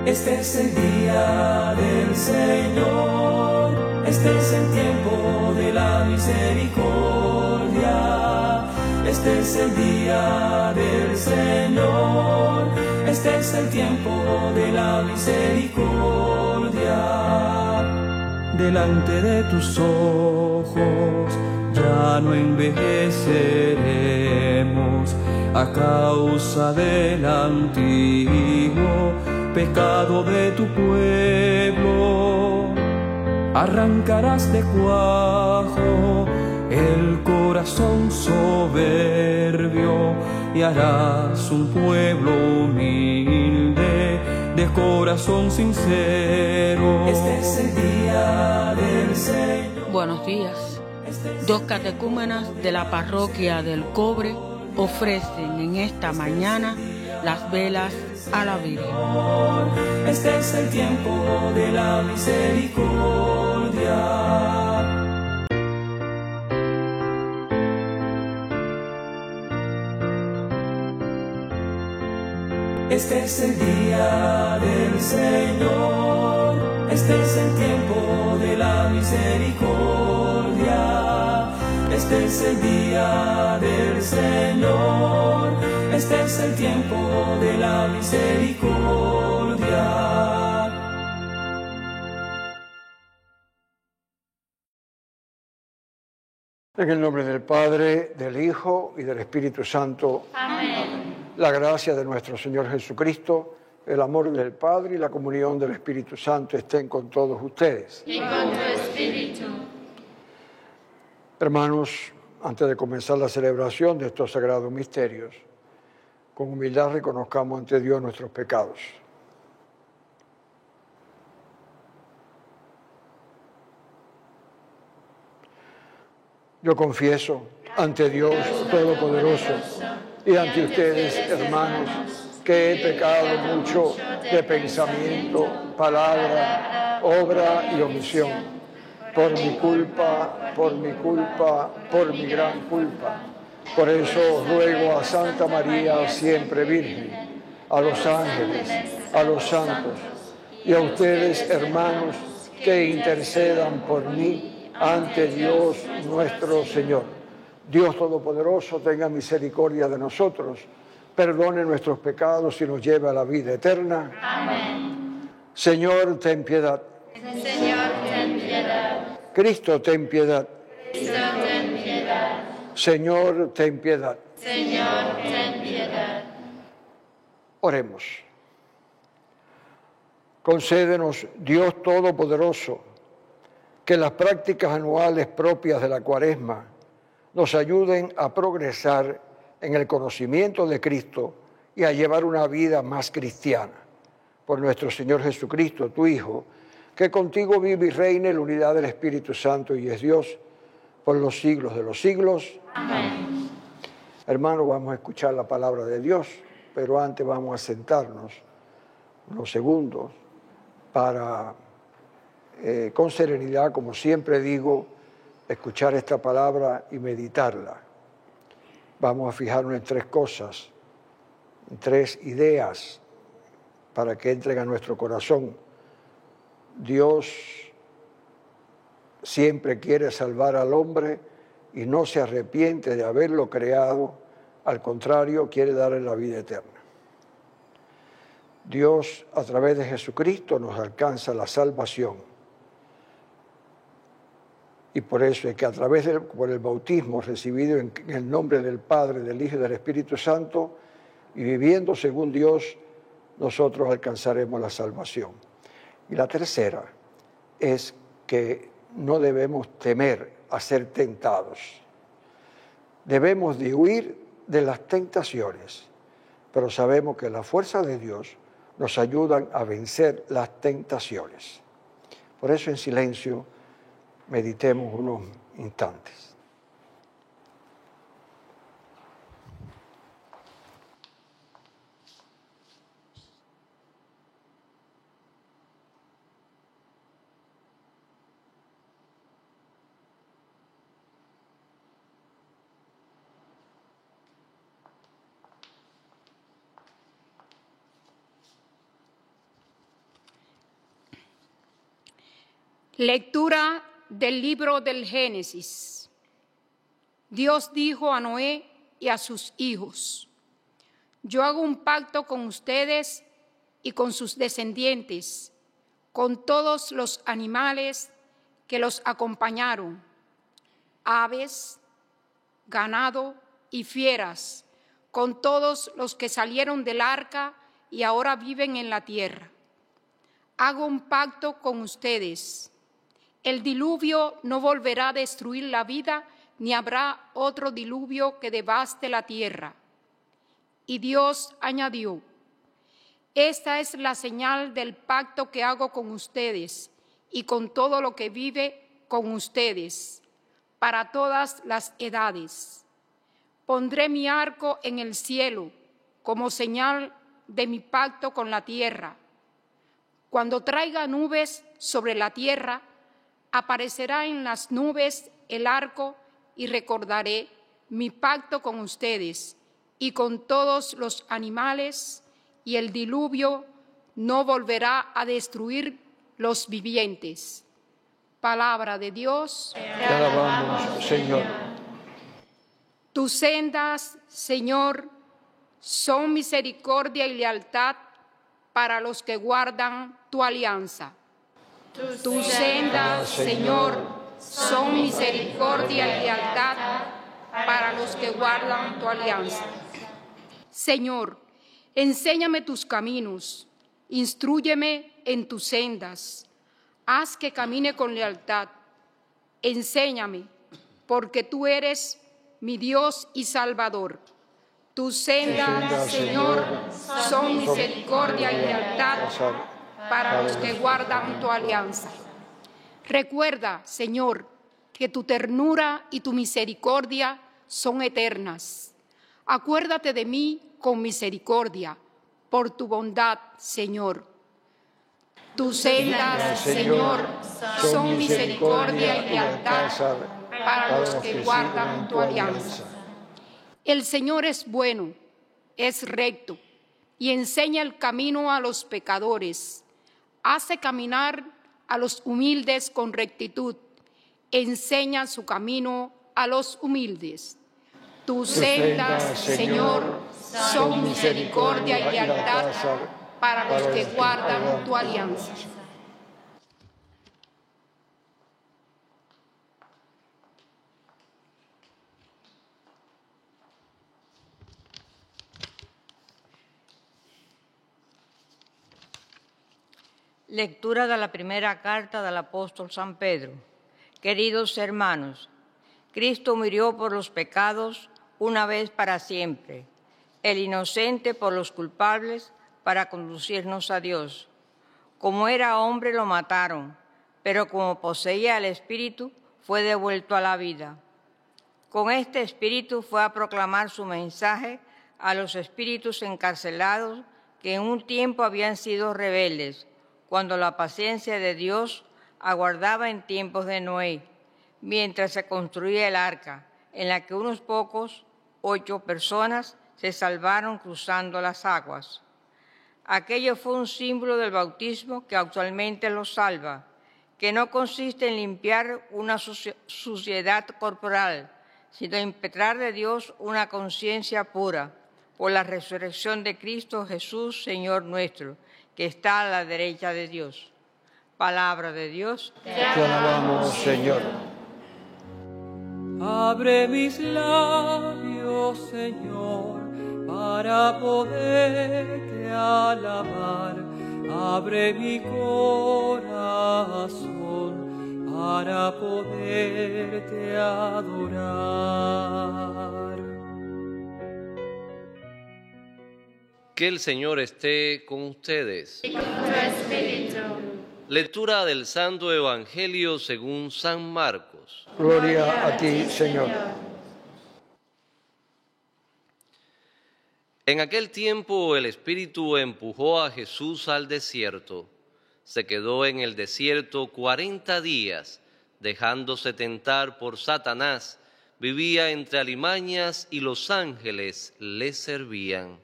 Este es el día del Señor, este es el tiempo de la misericordia. Este es el día del Señor, este es el tiempo de la misericordia. Delante de tus ojos ya no envejeceremos a causa del antiguo pecado de tu pueblo. Arrancarás de cuajo el corazón soberbio y harás un pueblo humilde de corazón sincero. Este es el día del Señor. Buenos días. Dos catecúmenas de la parroquia del Cobre ofrecen en esta mañana las velas a la Virgen. Este es el tiempo de la misericordia. Este es el día del Señor, este es el tiempo de la misericordia. Este es el día del Señor, este es el tiempo de la misericordia. En el nombre del Padre, del Hijo y del Espíritu Santo. Amén. La gracia de nuestro Señor Jesucristo, el amor del Padre y la comunión del Espíritu Santo estén con todos ustedes. Y con tu espíritu. Hermanos, antes de comenzar la celebración de estos sagrados misterios, con humildad reconozcamos ante Dios nuestros pecados. Yo confieso ante Dios Todopoderoso y ante ustedes, hermanos, que he pecado mucho de pensamiento, palabra, obra y omisión, por mi culpa, por mi gran culpa. Por eso ruego a Santa María, siempre Virgen, a los ángeles, a los santos y a ustedes, hermanos, que intercedan por mí ante Dios nuestro Señor. Dios Todopoderoso tenga misericordia de nosotros, perdone nuestros pecados y nos lleve a la vida eterna. Amén. Señor, ten piedad. Señor, ten piedad. Cristo, ten piedad. Cristo, ten piedad. Señor, ten piedad. Señor, ten piedad. Oremos. Concédenos, Dios Todopoderoso, que las prácticas anuales propias de la Cuaresma nos ayuden a progresar en el conocimiento de Cristo y a llevar una vida más cristiana. Por nuestro Señor Jesucristo, tu Hijo, que contigo vive y reina en la unidad del Espíritu Santo y es Dios por los siglos de los siglos. Amén. Hermanos, vamos a escuchar la palabra de Dios, pero antes vamos a sentarnos unos segundos para, con serenidad, como siempre digo, escuchar esta palabra y meditarla. Vamos a fijarnos en tres cosas, en tres ideas para que entren a nuestro corazón. Dios siempre quiere salvar al hombre y no se arrepiente de haberlo creado, al contrario, quiere darle la vida eterna. Dios, a través de Jesucristo, nos alcanza la salvación. Y por eso es que a través por el bautismo recibido en el nombre del Padre, del Hijo y del Espíritu Santo, y viviendo según Dios, nosotros alcanzaremos la salvación. Y la tercera es que no debemos temer a ser tentados. Debemos de huir de las tentaciones, pero sabemos que la fuerza de Dios nos ayudan a vencer las tentaciones. Por eso en silencio meditemos unos instantes. Lectura del libro del Génesis. Dios dijo a Noé y a sus hijos: yo hago un pacto con ustedes y con sus descendientes, con todos los animales que los acompañaron, aves, ganado y fieras, con todos los que salieron del arca y ahora viven en la tierra. Hago un pacto con ustedes. El diluvio no volverá a destruir la vida, ni habrá otro diluvio que devaste la tierra. Y Dios añadió: esta es la señal del pacto que hago con ustedes y con todo lo que vive con ustedes, para todas las edades. Pondré mi arco en el cielo como señal de mi pacto con la tierra. Cuando traiga nubes sobre la tierra, aparecerá en las nubes el arco y recordaré mi pacto con ustedes y con todos los animales, y el diluvio no volverá a destruir los vivientes. Palabra de Dios. Te alabamos, Señor. Tus sendas, Señor, son misericordia y lealtad para los que guardan tu alianza. Tus sendas, Señor, son misericordia y lealtad para los que guardan tu alianza. Señor, enséñame tus caminos, instrúyeme en tus sendas, haz que camine con lealtad. Enséñame, porque tú eres mi Dios y Salvador. Tus sendas, Señor, son misericordia y lealtad para los que guardan tu alianza. Recuerda, Señor, que tu ternura y tu misericordia son eternas. Acuérdate de mí con misericordia, por tu bondad, Señor. Tus sendas, Señor, son misericordia y lealtad para los que guardan tu alianza. El Señor es bueno, es recto, y enseña el camino a los pecadores. Hace caminar a los humildes con rectitud, enseña su camino a los humildes. Tus sendas, Señor, son misericordia y lealtad para los que guardan tu alianza. Lectura de la primera carta del apóstol San Pedro. Queridos hermanos, Cristo murió por los pecados una vez para siempre, el inocente por los culpables, para conducirnos a Dios. Como era hombre lo mataron, pero como poseía el Espíritu, fue devuelto a la vida. Con este Espíritu fue a proclamar su mensaje a los espíritus encarcelados que en un tiempo habían sido rebeldes, cuando la paciencia de Dios aguardaba en tiempos de Noé, mientras se construía el arca, en la que unos pocos, 8 personas, se salvaron cruzando las aguas. Aquello fue un símbolo del bautismo que actualmente los salva, que no consiste en limpiar una suciedad corporal, sino en impetrar de Dios una conciencia pura, por la resurrección de Cristo Jesús, Señor nuestro, que está a la derecha de Dios. Palabra de Dios. Te alabamos, Señor. Abre mis labios, Señor, para poderte alabar. Abre mi corazón para poderte adorar. Que el Señor esté con ustedes. Y con tu espíritu. Lectura del Santo Evangelio según San Marcos. Gloria a ti, Señor. En aquel tiempo el Espíritu empujó a Jesús al desierto. Se quedó en el desierto 40 días, dejándose tentar por Satanás. Vivía entre alimañas y los ángeles le servían.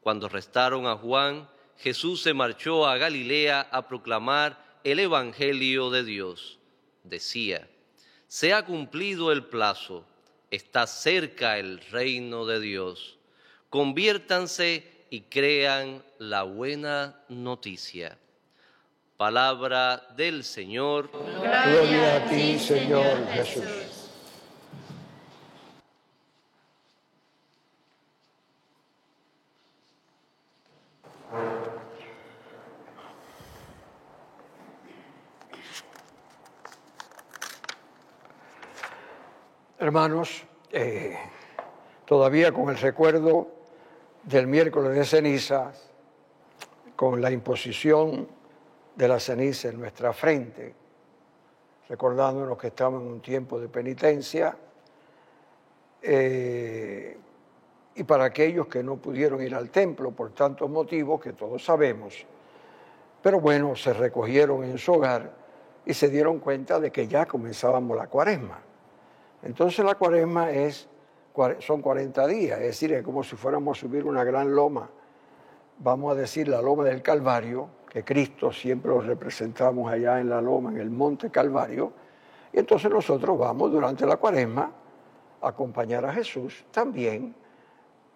Cuando arrestaron a Juan, Jesús se marchó a Galilea a proclamar el Evangelio de Dios. Decía: se ha cumplido el plazo, está cerca el reino de Dios. Conviértanse y crean la buena noticia. Palabra del Señor. Gloria a ti, Señor Jesús. Hermanos, todavía con el recuerdo del miércoles de ceniza, con la imposición de la ceniza en nuestra frente, recordándonos que estamos en un tiempo de penitencia, y para aquellos que no pudieron ir al templo por tantos motivos que todos sabemos, pero bueno, se recogieron en su hogar y se dieron cuenta de que ya comenzábamos la cuaresma. Entonces la cuaresma son 40 días, es decir, es como si fuéramos a subir una gran loma, vamos a decir la loma del Calvario, que Cristo siempre lo representamos allá en la loma, en el monte Calvario, y entonces nosotros vamos durante la cuaresma a acompañar a Jesús también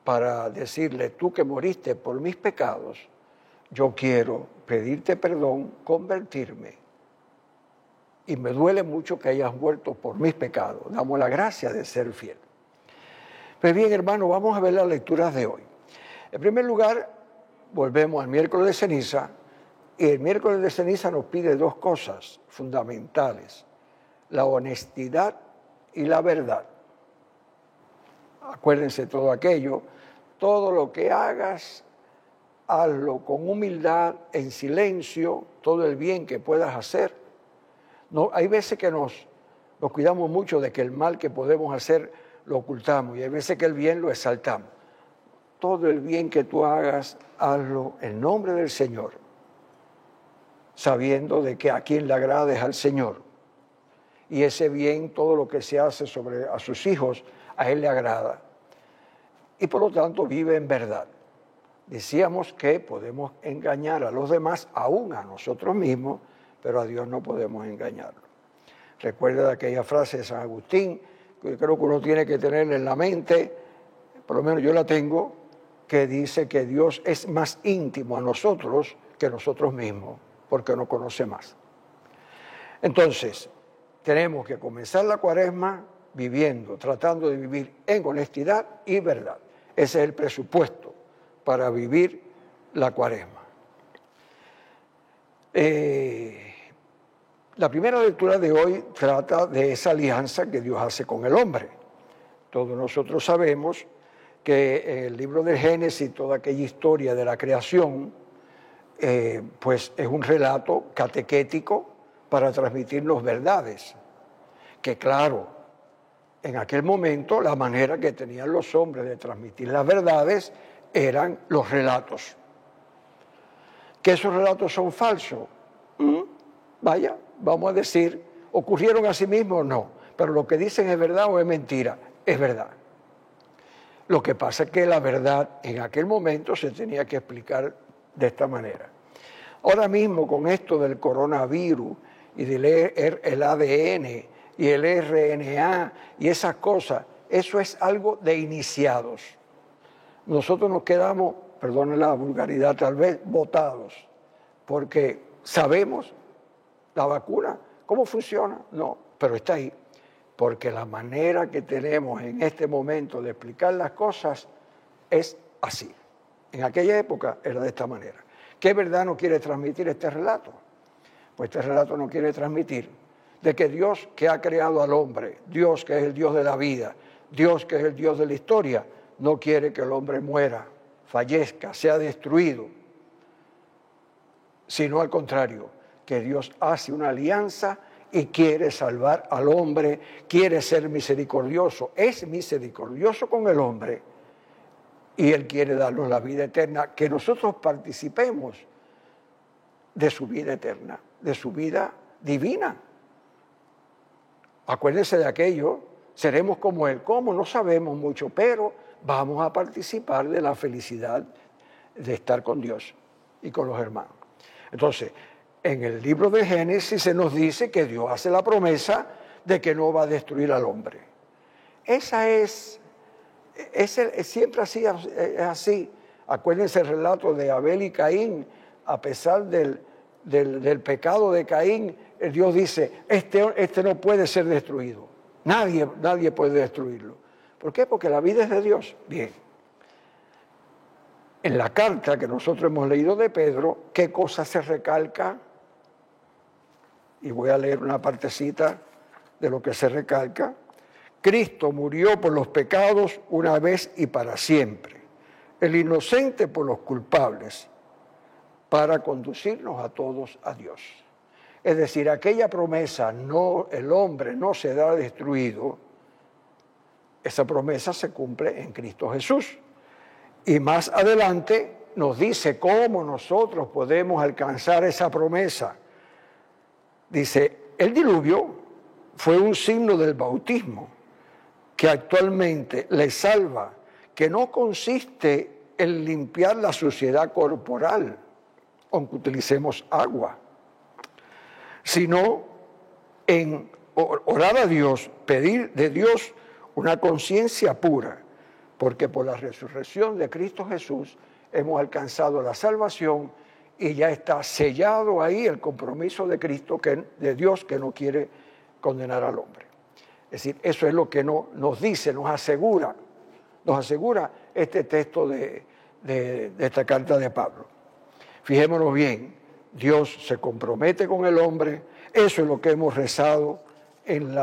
para decirle: tú que moriste por mis pecados, yo quiero pedirte perdón, convertirme, y me duele mucho que hayas muerto por mis pecados, damos la gracia de ser fiel. Pues bien, hermanos, vamos a ver las lecturas de hoy. En primer lugar, volvemos al miércoles de ceniza, y el miércoles de ceniza nos pide dos cosas fundamentales: la honestidad y la verdad. Acuérdense todo aquello, todo lo que hagas, hazlo con humildad, en silencio, todo el bien que puedas hacer. No, hay veces que nos cuidamos mucho de que el mal que podemos hacer lo ocultamos, y hay veces que el bien lo exaltamos. Todo el bien que tú hagas, hazlo en nombre del Señor, sabiendo de que a quien le agrada es al Señor. Y ese bien, todo lo que se hace a sus hijos, a Él le agrada. Y por lo tanto vive en verdad. Decíamos que podemos engañar a los demás, aún a nosotros mismos, pero a Dios no podemos engañarlo. Recuerda aquella frase de San Agustín, que creo que uno tiene que tener en la mente, por lo menos yo la tengo, que dice que Dios es más íntimo a nosotros que nosotros mismos, porque nos conoce más. Entonces, tenemos que comenzar la cuaresma viviendo, tratando de vivir en honestidad y verdad. Ese es el presupuesto para vivir la cuaresma. La primera lectura de hoy trata de esa alianza que Dios hace con el hombre. Todos nosotros sabemos que el libro de Génesis, toda aquella historia de la creación, pues es un relato catequético para transmitirnos verdades. Que claro, en aquel momento la manera que tenían los hombres de transmitir las verdades eran los relatos. ¿Que esos relatos son falsos? Vaya, vamos a decir, ¿ocurrieron a sí mismos? No, pero lo que dicen es verdad o es mentira, es verdad. Lo que pasa es que la verdad en aquel momento se tenía que explicar de esta manera. Ahora mismo con esto del coronavirus y del ADN y el RNA y esas cosas, eso es algo de iniciados. Nosotros nos quedamos, perdone la vulgaridad tal vez, botados, porque sabemos la vacuna, ¿cómo funciona? No, pero está ahí. Porque la manera que tenemos en este momento de explicar las cosas es así. En aquella época era de esta manera. ¿Qué verdad no quiere transmitir este relato? Pues este relato no quiere transmitir de que Dios que ha creado al hombre, Dios que es el Dios de la vida, Dios que es el Dios de la historia, no quiere que el hombre muera, fallezca, sea destruido, sino al contrario, que Dios hace una alianza y quiere salvar al hombre, quiere ser misericordioso, es misericordioso con el hombre y Él quiere darnos la vida eterna, que nosotros participemos de su vida eterna, de su vida divina. Acuérdense de aquello, seremos como Él. ¿Cómo? No sabemos mucho, pero vamos a participar de la felicidad de estar con Dios y con los hermanos. Entonces, En el libro de Génesis se nos dice que Dios hace la promesa de que no va a destruir al hombre. Siempre es así. Acuérdense el relato de Abel y Caín. A pesar del pecado de Caín, Dios dice, este no puede ser destruido. Nadie puede destruirlo. ¿Por qué? Porque la vida es de Dios. Bien. En la carta que nosotros hemos leído de Pedro, ¿qué cosa se recalca? Y voy a leer una partecita de lo que se recalca. Cristo murió por los pecados una vez y para siempre. El inocente por los culpables, para conducirnos a todos a Dios. Es decir, aquella promesa, el hombre no será destruido, esa promesa se cumple en Cristo Jesús. Y más adelante nos dice cómo nosotros podemos alcanzar esa promesa. Dice, el diluvio fue un signo del bautismo que actualmente le salva, que no consiste en limpiar la suciedad corporal, aunque utilicemos agua, sino en orar a Dios, pedir de Dios una conciencia pura, porque por la resurrección de Cristo Jesús hemos alcanzado la salvación y ya está sellado ahí el compromiso de Cristo, de Dios, que no quiere condenar al hombre. Es decir, eso es lo que nos dice, nos asegura este texto de esta carta de Pablo. Fijémonos bien, Dios se compromete con el hombre, eso es lo que hemos rezado en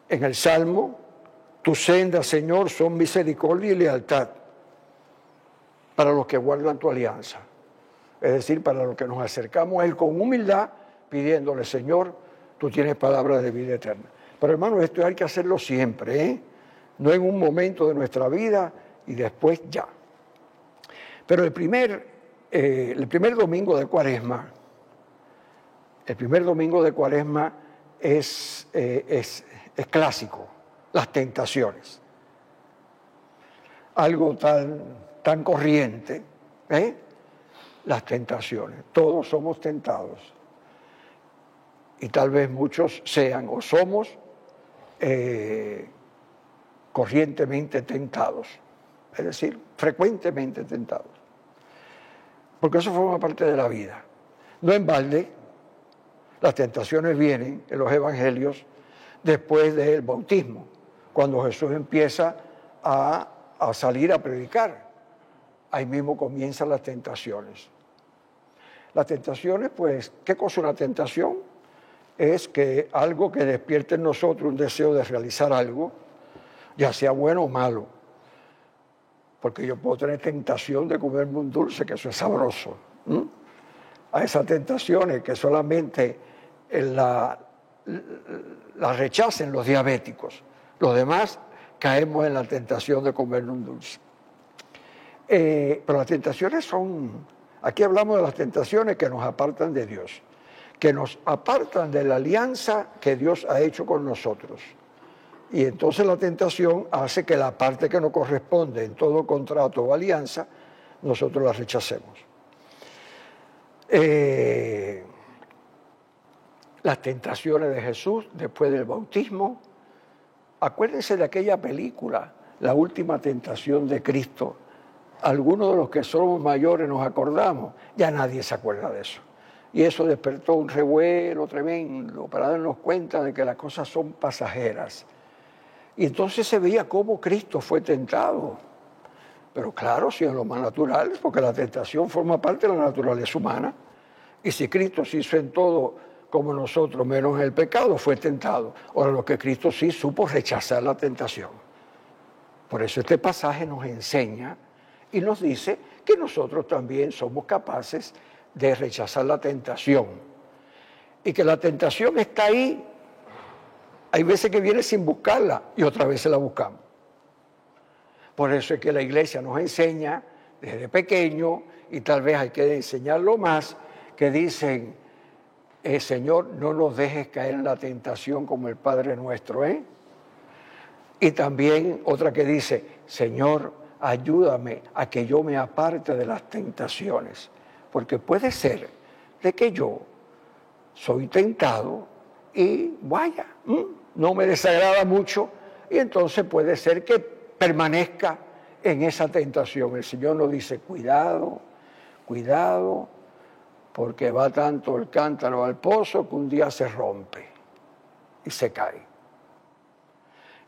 el Salmo. Tus sendas, Señor, son misericordia y lealtad para los que guardan tu alianza. Es decir, para los que nos acercamos a Él con humildad, pidiéndole, Señor, tú tienes palabras de vida eterna. Pero hermano, esto hay que hacerlo siempre, ¿eh? No en un momento de nuestra vida y después ya. Pero el primer domingo de Cuaresma, es clásico, las tentaciones. Algo tan corriente, las tentaciones. Todos somos tentados. Y tal vez muchos sean o somos corrientemente tentados. Es decir, frecuentemente tentados. Porque eso forma parte de la vida. No en balde, las tentaciones vienen en los evangelios después del bautismo, cuando Jesús empieza a salir a predicar. Ahí mismo comienzan las tentaciones. Las tentaciones, pues, ¿qué cosa es una tentación? Es que algo que despierte en nosotros un deseo de realizar algo, ya sea bueno o malo. Porque yo puedo tener tentación de comerme un dulce, que eso es sabroso. A esas tentaciones que solamente la rechacen los diabéticos. Los demás caemos en la tentación de comer un dulce. Pero las tentaciones aquí hablamos de las tentaciones que nos apartan de Dios, que nos apartan de la alianza que Dios ha hecho con nosotros. Y entonces la tentación hace que la parte que nos corresponde en todo contrato o alianza, nosotros la rechacemos. Las tentaciones de Jesús después del bautismo. Acuérdense de aquella película, La Última Tentación de Cristo. Algunos de los que somos mayores nos acordamos, ya nadie se acuerda de eso. Y eso despertó un revuelo tremendo para darnos cuenta de que las cosas son pasajeras. Y entonces se veía cómo Cristo fue tentado. Pero claro, si en lo más natural, porque la tentación forma parte de la naturaleza humana. Y si Cristo se hizo en todo como nosotros, menos en el pecado, fue tentado. Ahora, lo que Cristo sí supo rechazar la tentación. Por eso este pasaje nos enseña y nos dice que nosotros también somos capaces de rechazar la tentación. Y que la tentación está ahí. Hay veces que viene sin buscarla y otras veces la buscamos. Por eso es que la iglesia nos enseña desde pequeño, y tal vez hay que enseñarlo más, que dicen, Señor, no nos dejes caer en la tentación como el Padre nuestro, Y también otra que dice, Señor, ayúdame a que yo me aparte de las tentaciones. Porque puede ser de que yo soy tentado y vaya, no me desagrada mucho, y entonces puede ser que permanezca en esa tentación. El Señor nos dice, cuidado, cuidado, porque va tanto el cántaro al pozo que un día se rompe y se cae.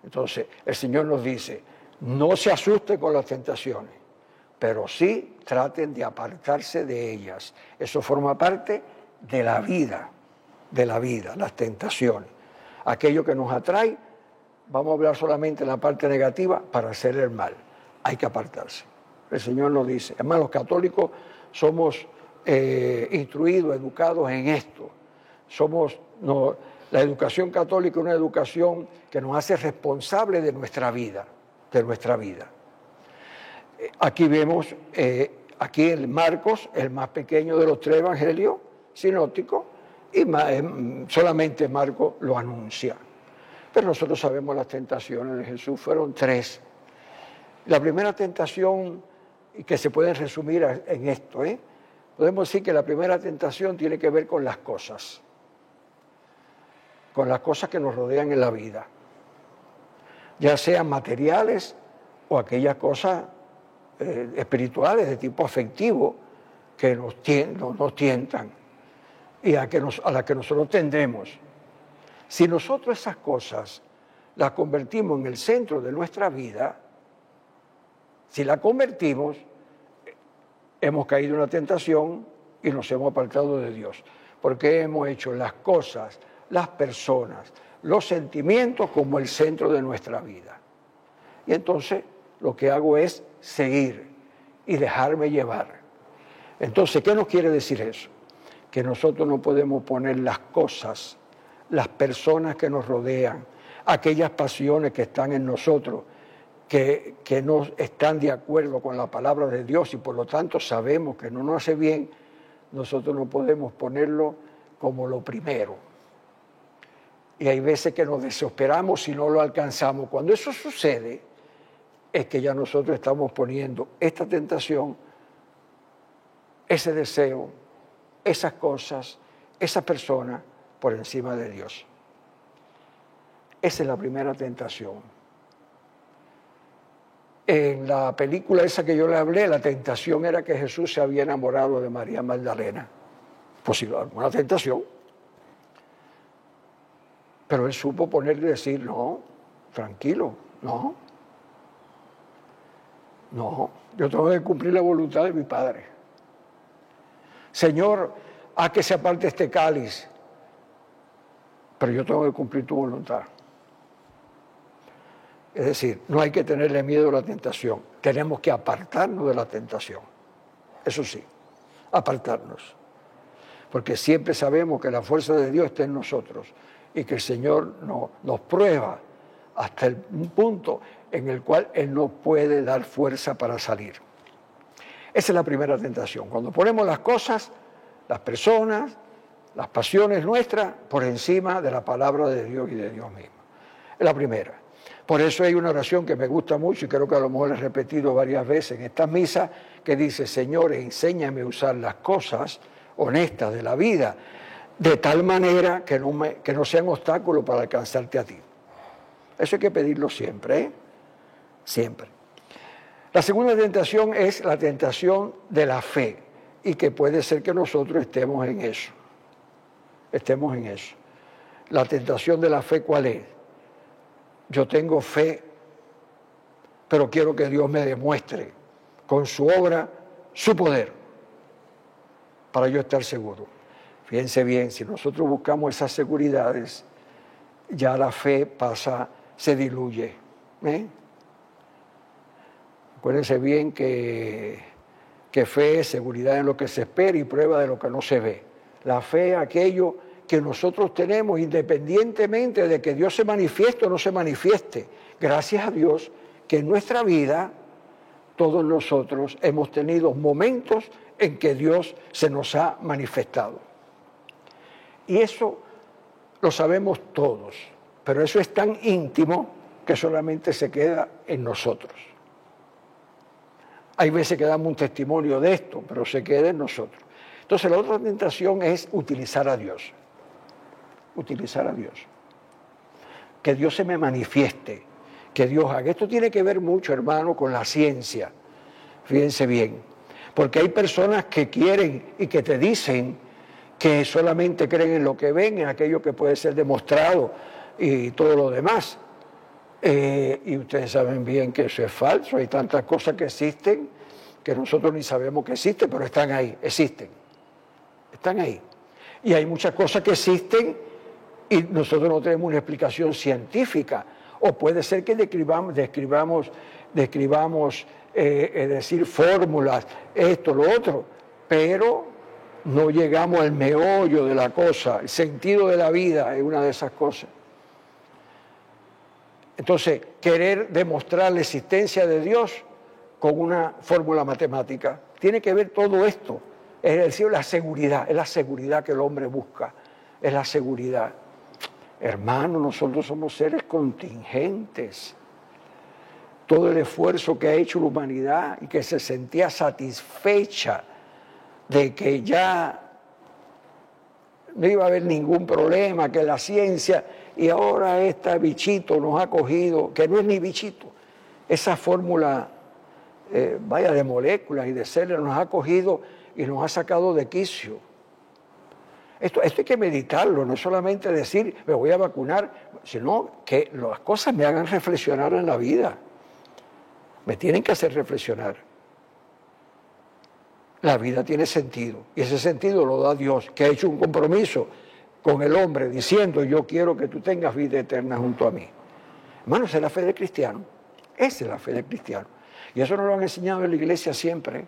Entonces, el Señor nos dice, no se asuste con las tentaciones, pero sí traten de apartarse de ellas. Eso forma parte de la vida, las tentaciones. Aquello que nos atrae, vamos a hablar solamente de la parte negativa para hacer el mal. Hay que apartarse. El Señor nos dice, además los católicos somos instruidos, educados en esto. La educación católica es una educación que nos hace responsables de nuestra vida, Aquí vemos, aquí en Marcos, el más pequeño de los 3 evangelios sinópticos, y solamente Marcos lo anuncia. Pero nosotros sabemos las tentaciones de Jesús, fueron 3. La primera tentación, que se puede resumir en esto, podemos decir que la primera tentación tiene que ver con las cosas que nos rodean en la vida, ya sean materiales o aquellas cosas espirituales de tipo afectivo que nos tientan y a las que nosotros tendemos. Si nosotros esas cosas las convertimos en el centro de nuestra vida, si la convertimos, hemos caído en la tentación y nos hemos apartado de Dios, porque hemos hecho las cosas, las personas, los sentimientos como el centro de nuestra vida. Y entonces lo que hago es seguir y dejarme llevar. Entonces, ¿qué nos quiere decir eso? Que nosotros no podemos poner las cosas, las personas que nos rodean, aquellas pasiones que están en nosotros, que no están de acuerdo con la palabra de Dios y por lo tanto sabemos que no nos hace bien, nosotros no podemos ponerlo como lo primero. Y hay veces que nos desesperamos si no lo alcanzamos. Cuando eso sucede, es que ya nosotros estamos poniendo esta tentación, ese deseo, esas cosas, esa persona por encima de Dios. Esa es la primera tentación. En la película esa que yo le hablé, la tentación era que Jesús se había enamorado de María Magdalena. Posible, alguna tentación. Pero él supo ponerle y decir, no, tranquilo, no, yo tengo que cumplir la voluntad de mi Padre. Señor, haz que se aparte este cáliz, pero yo tengo que cumplir tu voluntad. Es decir, no hay que tenerle miedo a la tentación, tenemos que apartarnos de la tentación. Eso sí, apartarnos. Porque siempre sabemos que la fuerza de Dios está en nosotros y que el Señor nos prueba hasta un punto en el cual Él nos puede dar fuerza para salir. Esa es la primera tentación. Cuando ponemos las cosas, las personas, las pasiones nuestras por encima de la palabra de Dios y de Dios mismo. Es la primera. Por eso hay una oración que me gusta mucho y creo que a lo mejor la he repetido varias veces en estas misas, que dice, Señor, enséñame a usar las cosas honestas de la vida de tal manera que no sean obstáculos para alcanzarte a ti. Eso hay que pedirlo siempre, siempre. La segunda tentación es la tentación de la fe y que puede ser que nosotros estemos en eso. La tentación de la fe, ¿cuál es? Yo tengo fe, pero quiero que Dios me demuestre con su obra, su poder, para yo estar seguro. Fíjense bien, si nosotros buscamos esas seguridades, ya la fe se diluye. Acuérdense bien que fe es seguridad en lo que se espera y prueba de lo que no se ve. La fe es aquello que nosotros tenemos independientemente de que Dios se manifieste o no se manifieste. Gracias a Dios que en nuestra vida todos nosotros hemos tenido momentos en que Dios se nos ha manifestado. Y eso lo sabemos todos, pero eso es tan íntimo que solamente se queda en nosotros. Hay veces que damos un testimonio de esto, pero se queda en nosotros. Entonces la otra tentación es utilizar a Dios. Utilizar a Dios. Que Dios se me manifieste, que Dios haga. Esto tiene que ver mucho, hermano, con la ciencia. Fíjense bien. Porque hay personas que quieren y que te dicen que solamente creen en lo que ven, en aquello que puede ser demostrado y todo lo demás. Y ustedes saben bien que eso es falso. Hay tantas cosas que existen que nosotros ni sabemos que existen, pero están ahí, existen. Están ahí. Y hay muchas cosas que existen y nosotros no tenemos una explicación científica. O puede ser que describamos es decir, fórmulas, esto, lo otro, pero no llegamos al meollo de la cosa. El sentido de la vida es una de esas cosas. Entonces, querer demostrar la existencia de Dios con una fórmula matemática. Tiene que ver todo esto. Es decir, la seguridad. Es la seguridad que el hombre busca. Es la seguridad. Hermano, nosotros somos seres contingentes. Todo el esfuerzo que ha hecho la humanidad y que se sentía satisfecha de que ya no iba a haber ningún problema, que la ciencia, y ahora este bichito nos ha cogido, que no es ni bichito, esa fórmula, de moléculas y de células nos ha cogido y nos ha sacado de quicio. Esto hay que meditarlo, no solamente decir, me voy a vacunar, sino que las cosas me hagan reflexionar en la vida. Me tienen que hacer reflexionar. La vida tiene sentido, y ese sentido lo da Dios, que ha hecho un compromiso con el hombre, diciendo, yo quiero que tú tengas vida eterna junto a mí. Hermano, esa es la fe del cristiano. Esa es la fe del cristiano. Y eso nos lo han enseñado en la iglesia siempre.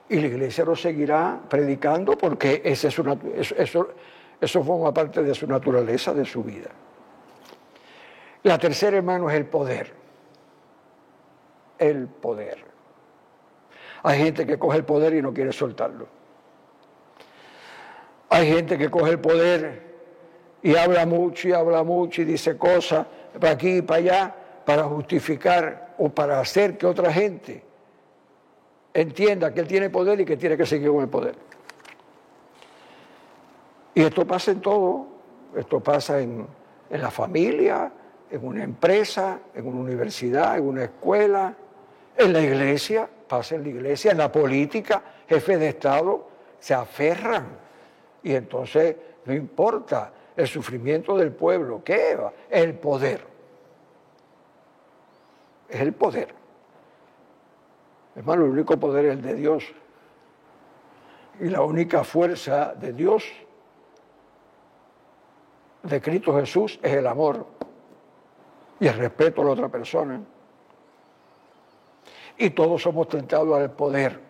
Y la iglesia lo seguirá predicando porque eso forma parte de su naturaleza, de su vida. La tercera, hermano, es el poder. El poder. Hay gente que coge el poder y no quiere soltarlo. Hay gente que coge el poder y habla mucho y dice cosas para aquí y para allá para justificar o para hacer que otra gente entienda que él tiene poder y que tiene que seguir con el poder. Y esto pasa en todo. Esto pasa en la familia, en una empresa, en una universidad, en una escuela, en la iglesia, pasa en la iglesia, en la política, jefes de Estado se aferran y entonces no importa el sufrimiento del pueblo, ¿qué va? El poder. Es el poder. Hermano, el único poder es el de Dios. Y la única fuerza de Dios, de Cristo Jesús, es el amor y el respeto a la otra persona. Y todos somos tentados al poder.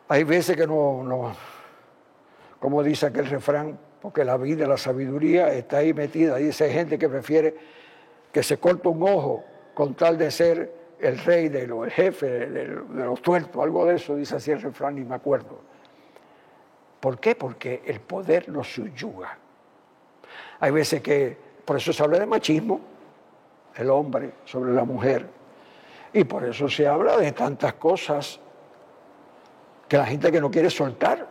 Hay veces que no, como dice aquel refrán, porque la vida, la sabiduría está ahí metida. Dice, hay gente que prefiere que se corte un ojo con tal de ser el rey, el jefe de los tuertos, algo de eso, dice así el refrán, ni me acuerdo. ¿Por qué? Porque el poder nos subyuga. Hay veces que, por eso se habla de machismo, el hombre sobre la mujer, y por eso se habla de tantas cosas que la gente que no quiere soltar,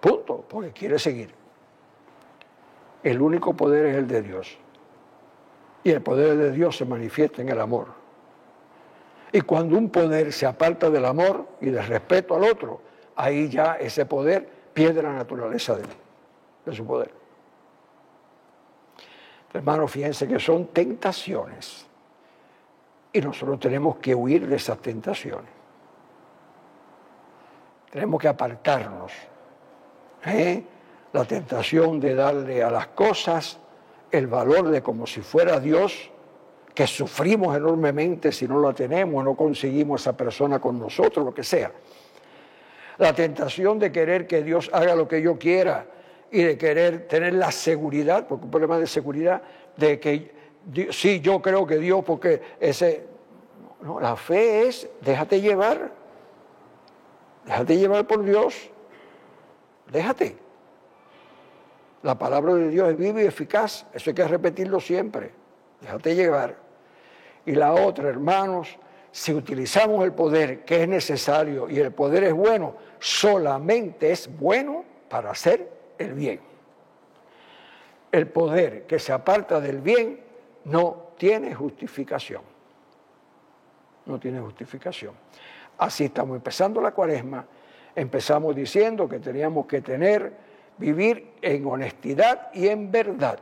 punto, porque quiere seguir. El único poder es el de Dios, y el poder de Dios se manifiesta en el amor. Y cuando un poder se aparta del amor y del respeto al otro, ahí ya ese poder pierde la naturaleza de su poder. Hermanos, fíjense que son tentaciones y nosotros tenemos que huir de esas tentaciones. Tenemos que apartarnos. La tentación de darle a las cosas el valor de como si fuera Dios, que sufrimos enormemente si no la tenemos, no conseguimos a esa persona con nosotros, lo que sea. La tentación de querer que Dios haga lo que yo quiera y de querer tener la seguridad, porque un problema de seguridad, de que sí, yo creo que Dios, porque ese... No, la fe es, déjate llevar por Dios, déjate. La palabra de Dios es viva y eficaz, eso hay que repetirlo siempre, déjate llevar. Y la otra, hermanos, si utilizamos el poder que es necesario y el poder es bueno, solamente es bueno para hacer el bien. El poder que se aparta del bien no tiene justificación. No tiene justificación. Así estamos empezando la Cuaresma. Empezamos diciendo que teníamos que vivir en honestidad y en verdad.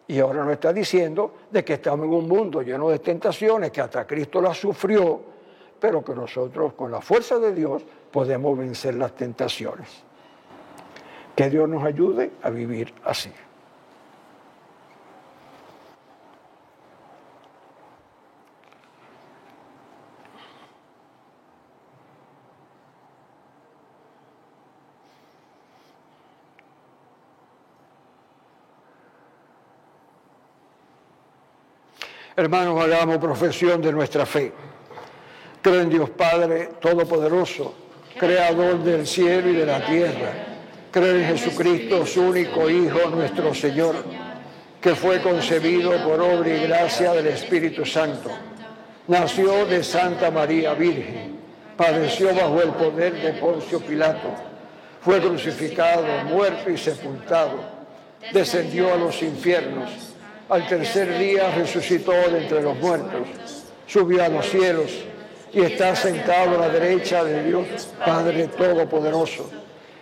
Y ahora nos está diciendo de que estamos en un mundo lleno de tentaciones, que hasta Cristo las sufrió, pero que nosotros con la fuerza de Dios podemos vencer las tentaciones. Que Dios nos ayude a vivir así. Hermanos, hagamos profesión de nuestra fe. Creo en Dios Padre Todopoderoso, Creador del cielo y de la tierra. Creo en Jesucristo, su único Hijo, nuestro Señor, que fue concebido por obra y gracia del Espíritu Santo. Nació de Santa María Virgen, padeció bajo el poder de Poncio Pilato, fue crucificado, muerto y sepultado, descendió a los infiernos. Al tercer día resucitó de entre los muertos, subió a los cielos y está sentado a la derecha de Dios Padre Todopoderoso.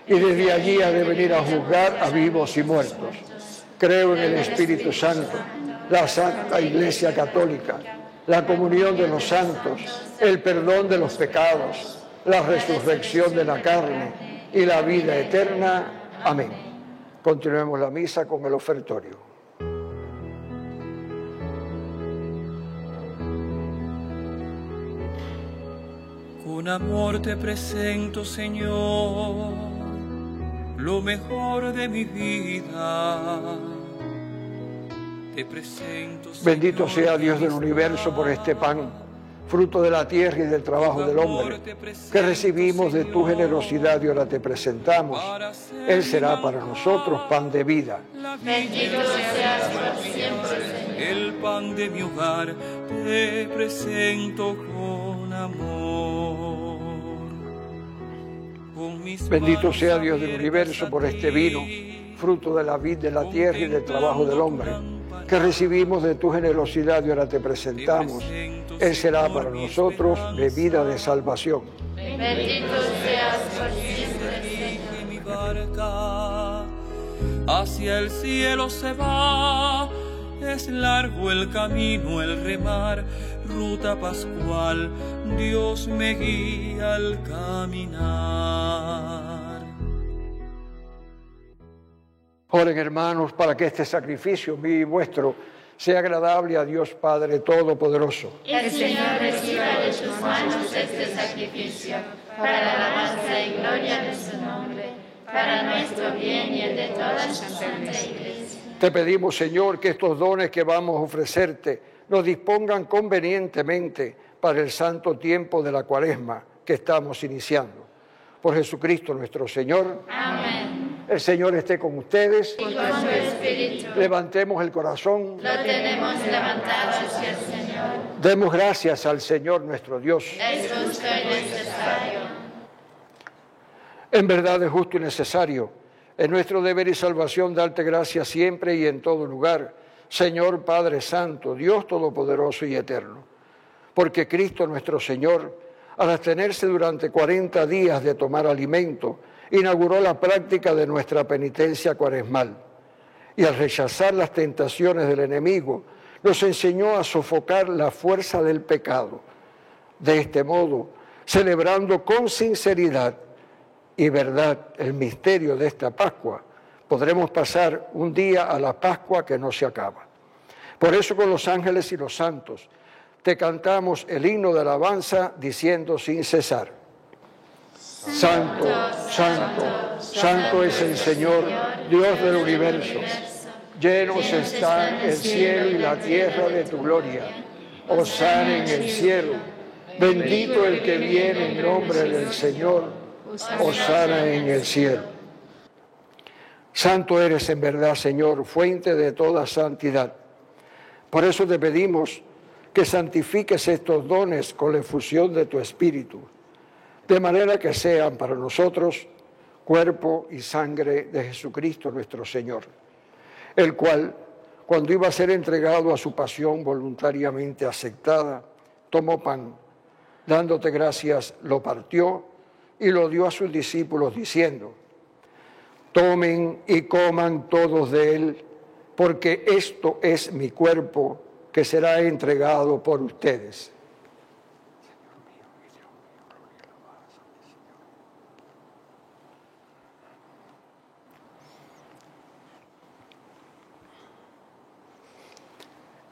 Y desde allí ha de venir a juzgar a vivos y muertos. Creo en el Espíritu Santo, la Santa Iglesia Católica, la comunión de los santos, el perdón de los pecados, la resurrección de la carne y la vida eterna. Amén. Continuemos la misa con el ofertorio. Con amor te presento, Señor, lo mejor de mi vida. Te presento, Señor, bendito sea Dios del universo por este pan, fruto de la tierra y del trabajo del hombre, que recibimos de tu generosidad y ahora te presentamos. Él será para nosotros pan de vida. Bendito seas por siempre. El pan de mi hogar te presento con amor. Bendito sea Dios del universo por este vino, fruto de la vid de la tierra y del trabajo del hombre, que recibimos de tu generosidad y ahora te presentamos. Él será para nosotros bebida de salvación. Bendito seas por siempre, Señor. Mi barca hacia el cielo se va, es largo el camino, el remar, ruta pascual, Dios me guía al caminar. Oren, hermanos, para que este sacrificio mío y vuestro sea agradable a Dios Padre Todopoderoso. El Señor reciba de tus manos este sacrificio, para la alabanza y gloria de su nombre, para nuestro bien y el de toda su santa Iglesia. Te pedimos, Señor, que estos dones que vamos a ofrecerte nos dispongan convenientemente para el santo tiempo de la Cuaresma que estamos iniciando. Por Jesucristo nuestro Señor. Amén. El Señor esté con ustedes. Y con su espíritu. Levantemos el corazón. Lo tenemos levantado hacia el Señor. Demos gracias al Señor nuestro Dios. Es justo y necesario. En verdad es justo y necesario. Es nuestro deber y salvación darte gracias siempre y en todo lugar, Señor Padre Santo, Dios Todopoderoso y Eterno. Porque Cristo nuestro Señor, al abstenerse durante 40 días de tomar alimento, inauguró la práctica de nuestra penitencia cuaresmal. Y al rechazar las tentaciones del enemigo, nos enseñó a sofocar la fuerza del pecado. De este modo, celebrando con sinceridad y verdad el misterio de esta Pascua, podremos pasar un día a la Pascua que no se acaba. Por eso con los ángeles y los santos te cantamos el himno de alabanza diciendo sin cesar: Santo, santo, santo es el Señor, Dios del universo. Llenos están el cielo y la tierra de tu gloria. Hosana en el cielo. Bendito el que viene en nombre del Señor. Hosana en el cielo. Santo eres en verdad, Señor, fuente de toda santidad. Por eso te pedimos que santifiques estos dones con la efusión de tu Espíritu, de manera que sean para nosotros cuerpo y sangre de Jesucristo nuestro Señor, el cual, cuando iba a ser entregado a su pasión voluntariamente aceptada, tomó pan, dándote gracias, lo partió y lo dio a sus discípulos diciendo: tomen y coman todos de él, porque esto es mi cuerpo que será entregado por ustedes.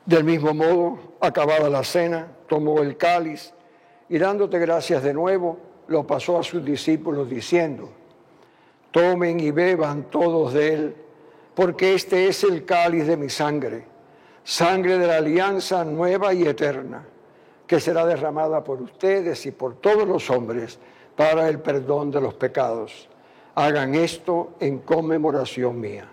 Del mismo modo, acabada la cena, tomó el cáliz y dándote gracias de nuevo, lo pasó a sus discípulos diciendo: tomen y beban todos de él, porque este es el cáliz de mi sangre, sangre de la alianza nueva y eterna, que será derramada por ustedes y por todos los hombres para el perdón de los pecados. Hagan esto en conmemoración mía.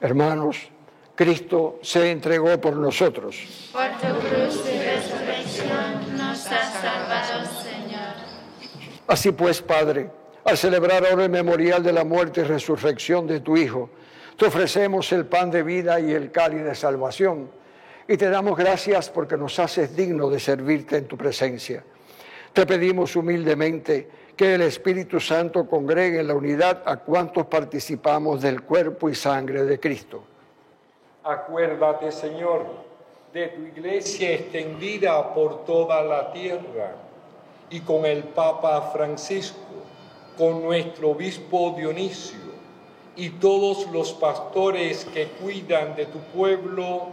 Hermanos, Cristo se entregó por nosotros. Por tu cruz y resurrección nos has salvado, Señor. Así pues, Padre, al celebrar ahora el memorial de la muerte y resurrección de tu Hijo, te ofrecemos el pan de vida y el cáliz de salvación, y te damos gracias porque nos haces digno de servirte en tu presencia. Te pedimos humildemente que el Espíritu Santo congregue en la unidad a cuantos participamos del cuerpo y sangre de Cristo. Acuérdate, Señor, de tu iglesia extendida por toda la tierra y con el Papa Francisco, con nuestro obispo Dionisio y todos los pastores que cuidan de tu pueblo,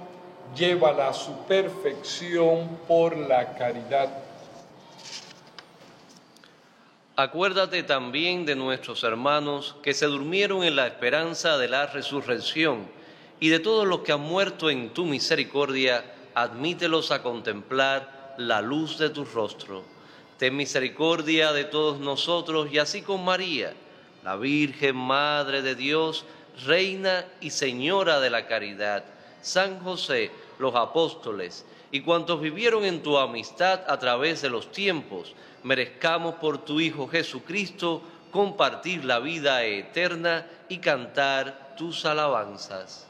llévala a su perfección por la caridad. Acuérdate también de nuestros hermanos que se durmieron en la esperanza de la resurrección y de todos los que han muerto en tu misericordia, admítelos a contemplar la luz de tu rostro. Ten misericordia de todos nosotros y así con María, la Virgen Madre de Dios, Reina y Señora de la Caridad, San José, los apóstoles y cuantos vivieron en tu amistad a través de los tiempos, merezcamos por tu Hijo Jesucristo compartir la vida eterna y cantar tus alabanzas.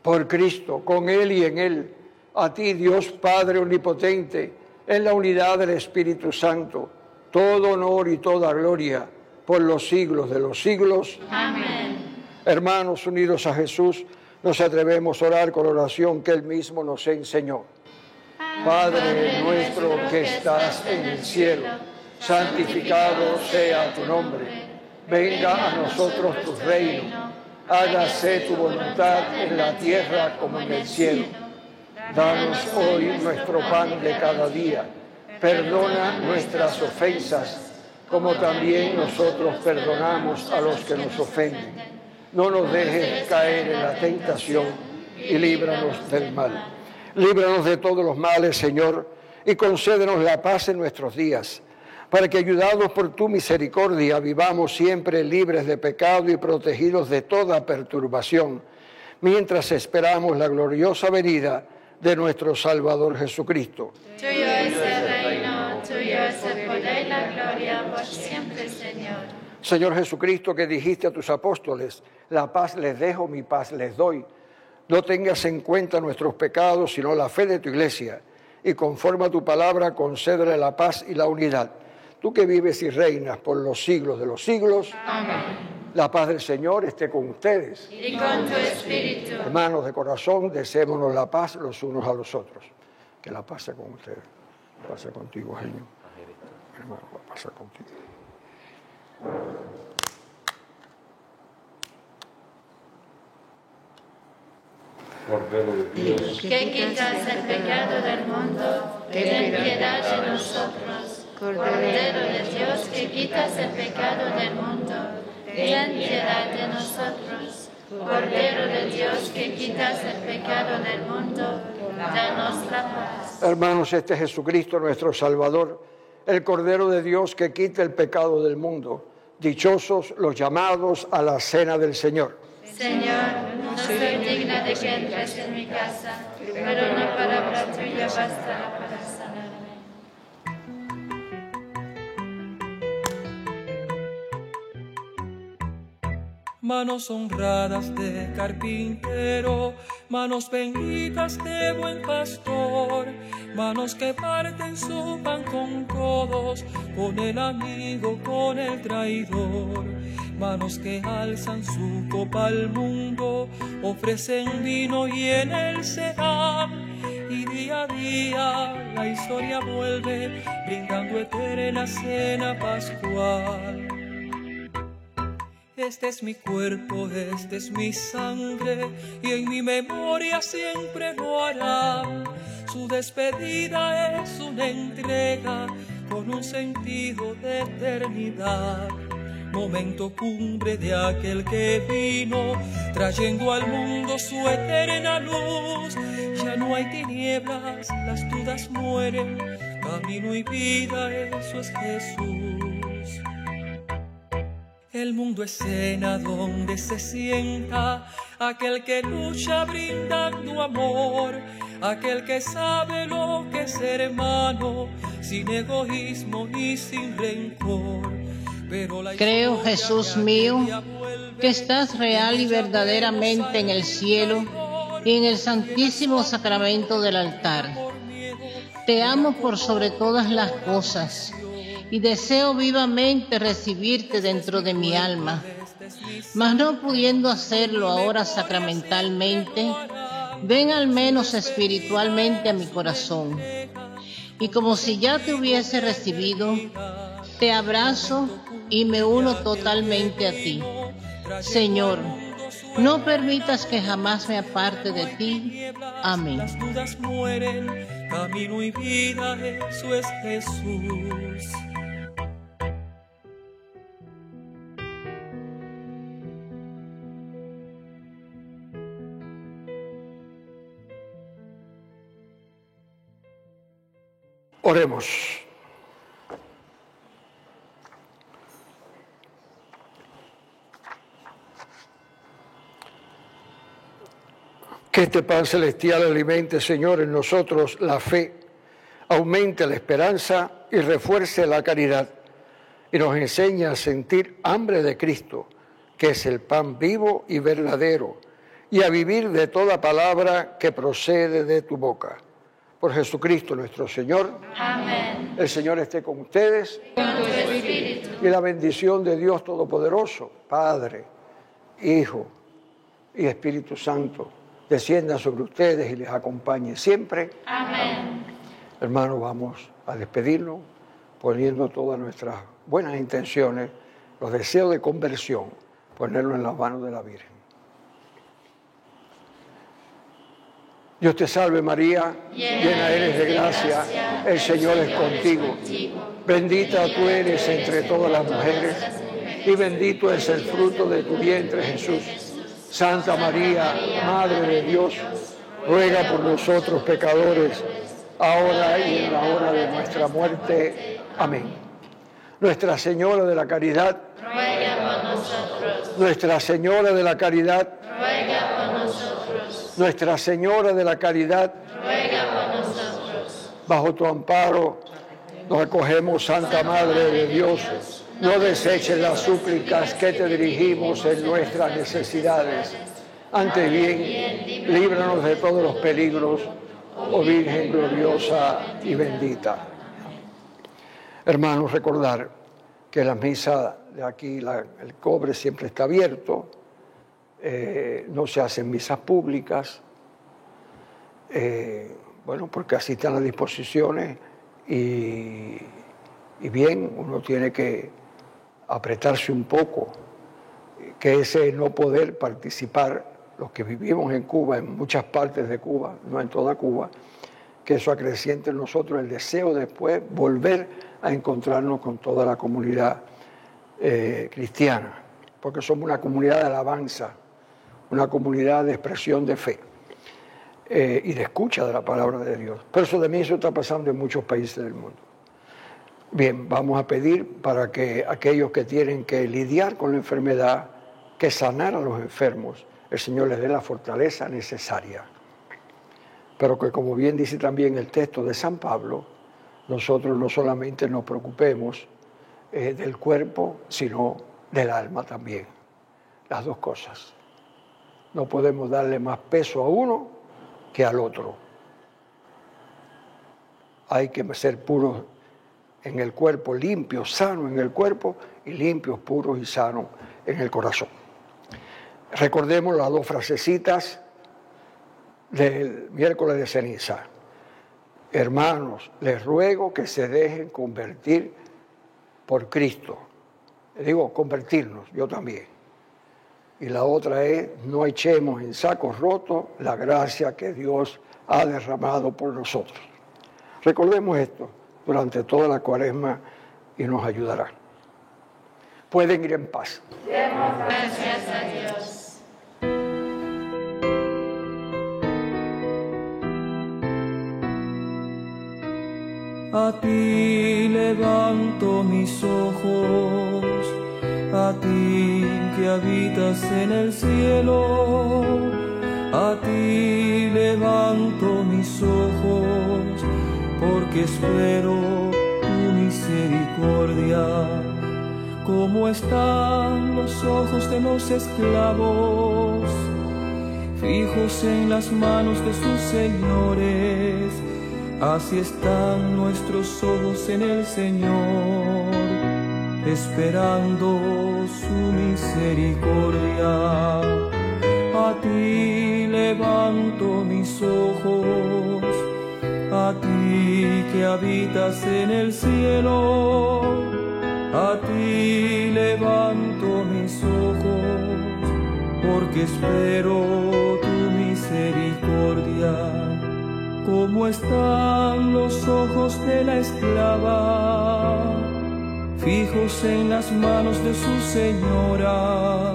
Por Cristo, con Él y en Él, a ti, Dios Padre Omnipotente, en la unidad del Espíritu Santo, todo honor y toda gloria por los siglos de los siglos. Amén. Hermanos unidos a Jesús, nos atrevemos a orar con la oración que Él mismo nos enseñó. Padre nuestro que estás en el cielo, santificado sea tu nombre. Venga a nosotros tu reino. Hágase tu voluntad en la tierra como en el cielo. Danos hoy nuestro pan de cada día. Perdona nuestras ofensas, como también nosotros perdonamos a los que nos ofenden. No nos dejes caer en la tentación y líbranos del mal. Líbranos de todos los males, Señor, y concédenos la paz en nuestros días, para que, ayudados por tu misericordia, vivamos siempre libres de pecado y protegidos de toda perturbación, mientras esperamos la gloriosa venida de nuestro Salvador Jesucristo. Tuyo es el reino, tuyo es el poder y la gloria por siempre, Señor. Señor Jesucristo, que dijiste a tus apóstoles: la paz les dejo, mi paz les doy. No tengas en cuenta nuestros pecados, sino la fe de tu iglesia, y conforme a tu palabra concédele la paz y la unidad. Tú que vives y reinas por los siglos de los siglos. Amén. La paz del Señor esté con ustedes. Y con tu espíritu. Hermanos de corazón, deseémonos la paz los unos a los otros. Que la paz sea con ustedes. Pase contigo, Señor. Hermano, la paz sea contigo. Cordero de Dios, Que quitas el pecado del mundo, ten piedad de nosotros. Cordero de Dios, que quitas el pecado del mundo, ten piedad de nosotros. Cordero de Dios, que quitas el pecado del mundo, danos la paz. Hermanos, este es Jesucristo, nuestro Salvador, el Cordero de Dios que quita el pecado del mundo. Dichosos los llamados a la cena del Señor. Señor, no soy digna de que entres en mi casa, pero una palabra tuya bastará para sanarme. Manos honradas de carpintero, manos benditas de buen pastor, manos que parten su pan con todos, con el amigo, con el traidor, manos que alzan su copa al mundo, ofrecen vino y en él se dan, y día a día la historia vuelve, brindando eterna cena pascual. Este es mi cuerpo, este es mi sangre, y en mi memoria siempre lo harán. Su despedida es una entrega con un sentido de eternidad. Momento cumbre de aquel que vino, trayendo al mundo su eterna luz. Ya no hay tinieblas, las dudas mueren, camino y vida, eso es Jesús. El mundo es cena donde se sienta aquel que lucha brindando amor, aquel que sabe lo que es ser hermano, sin egoísmo ni sin rencor. Pero creo, Jesús mío, que estás real y verdaderamente en el cielo y en el santísimo sacramento del altar. Te amo por sobre todas las cosas y deseo vivamente recibirte dentro de mi alma, mas no pudiendo hacerlo ahora sacramentalmente, ven al menos espiritualmente a mi corazón, y como si ya te hubiese recibido, te abrazo y me uno totalmente a ti. Señor, no permitas que jamás me aparte de ti. Amén. Las dudas mueren, camino y vida, eso es Jesús. Oremos. Que este pan celestial alimente, Señor, en nosotros la fe, aumente la esperanza y refuerce la caridad, y nos enseñe a sentir hambre de Cristo, que es el pan vivo y verdadero, y a vivir de toda palabra que procede de tu boca. Por Jesucristo nuestro Señor. Amén. El Señor esté con ustedes. Con tu espíritu. Y la bendición de Dios Todopoderoso, Padre, Hijo y Espíritu Santo, descienda sobre ustedes y les acompañe siempre. Amén. Hermanos, vamos a despedirnos poniendo todas nuestras buenas intenciones, los deseos de conversión, ponerlos en las manos de la Virgen. Dios te salve María, llena eres de gracia, el Señor es contigo. Bendita tú eres entre todas las mujeres y bendito es el fruto de tu vientre Jesús. Santa María, Madre de Dios, ruega por nosotros pecadores, ahora y en la hora de nuestra muerte. Amén. Nuestra Señora de la Caridad, ruega por nosotros. Nuestra Señora de la Caridad, ruega por nosotros. Nuestra Señora de la Caridad, ruega por nosotros. Bajo tu amparo nos acogemos, Santa Madre de Dios. No deseches las súplicas que te dirigimos en nuestras necesidades. Antes bien, líbranos de todos los peligros, oh Virgen gloriosa y bendita. Hermanos, recordar que la misa de aquí, el cobre siempre está abierto. No se hacen misas públicas, porque así están las disposiciones y bien, uno tiene que apretarse un poco, que ese no poder participar, los que vivimos en Cuba, en muchas partes de Cuba, no en toda Cuba, que eso acreciente en nosotros el deseo de después volver a encontrarnos con toda la comunidad cristiana, porque somos una comunidad de alabanza, una comunidad de expresión de fe. y de escucha de la palabra de Dios. Pero eso está pasando en muchos países del mundo. Bien, vamos a pedir para que aquellos que tienen que lidiar con la enfermedad, que sanar a los enfermos, el Señor les dé la fortaleza necesaria. Pero que, como bien dice también el texto de San Pablo, nosotros no solamente nos preocupemos del cuerpo, sino del alma también. Las dos cosas. No podemos darle más peso a uno que al otro. Hay que ser puros en el cuerpo, limpios, sanos en el cuerpo, y limpios, puros y sanos en el corazón. Recordemos las dos frasecitas del miércoles de ceniza. Hermanos, les ruego que se dejen convertir por Cristo. Digo, convertirnos, yo también. Y la otra es, no echemos en sacos rotos la gracia que Dios ha derramado por nosotros. Recordemos esto durante toda la Cuaresma y nos ayudará. Pueden ir en paz. Demos gracias a Dios. A ti levanto mis ojos, a ti que habitas en el cielo. A ti levanto mis ojos, porque espero tu misericordia. Como están los ojos de los esclavos, fijos en las manos de sus señores, así están nuestros ojos en el Señor, esperando su misericordia. A ti levanto mis ojos, a ti que habitas en el cielo. A ti levanto mis ojos, porque espero tu misericordia. Como están los ojos de la esclava, fijos en las manos de su señora,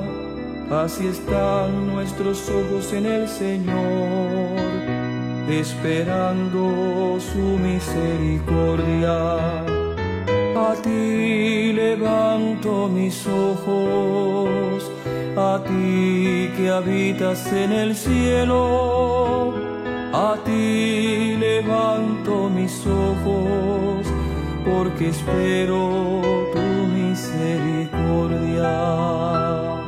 así están nuestros ojos en el Señor, esperando su misericordia. A ti levanto mis ojos, a ti que habitas en el cielo. A ti levanto mis ojos, porque espero tu misericordia.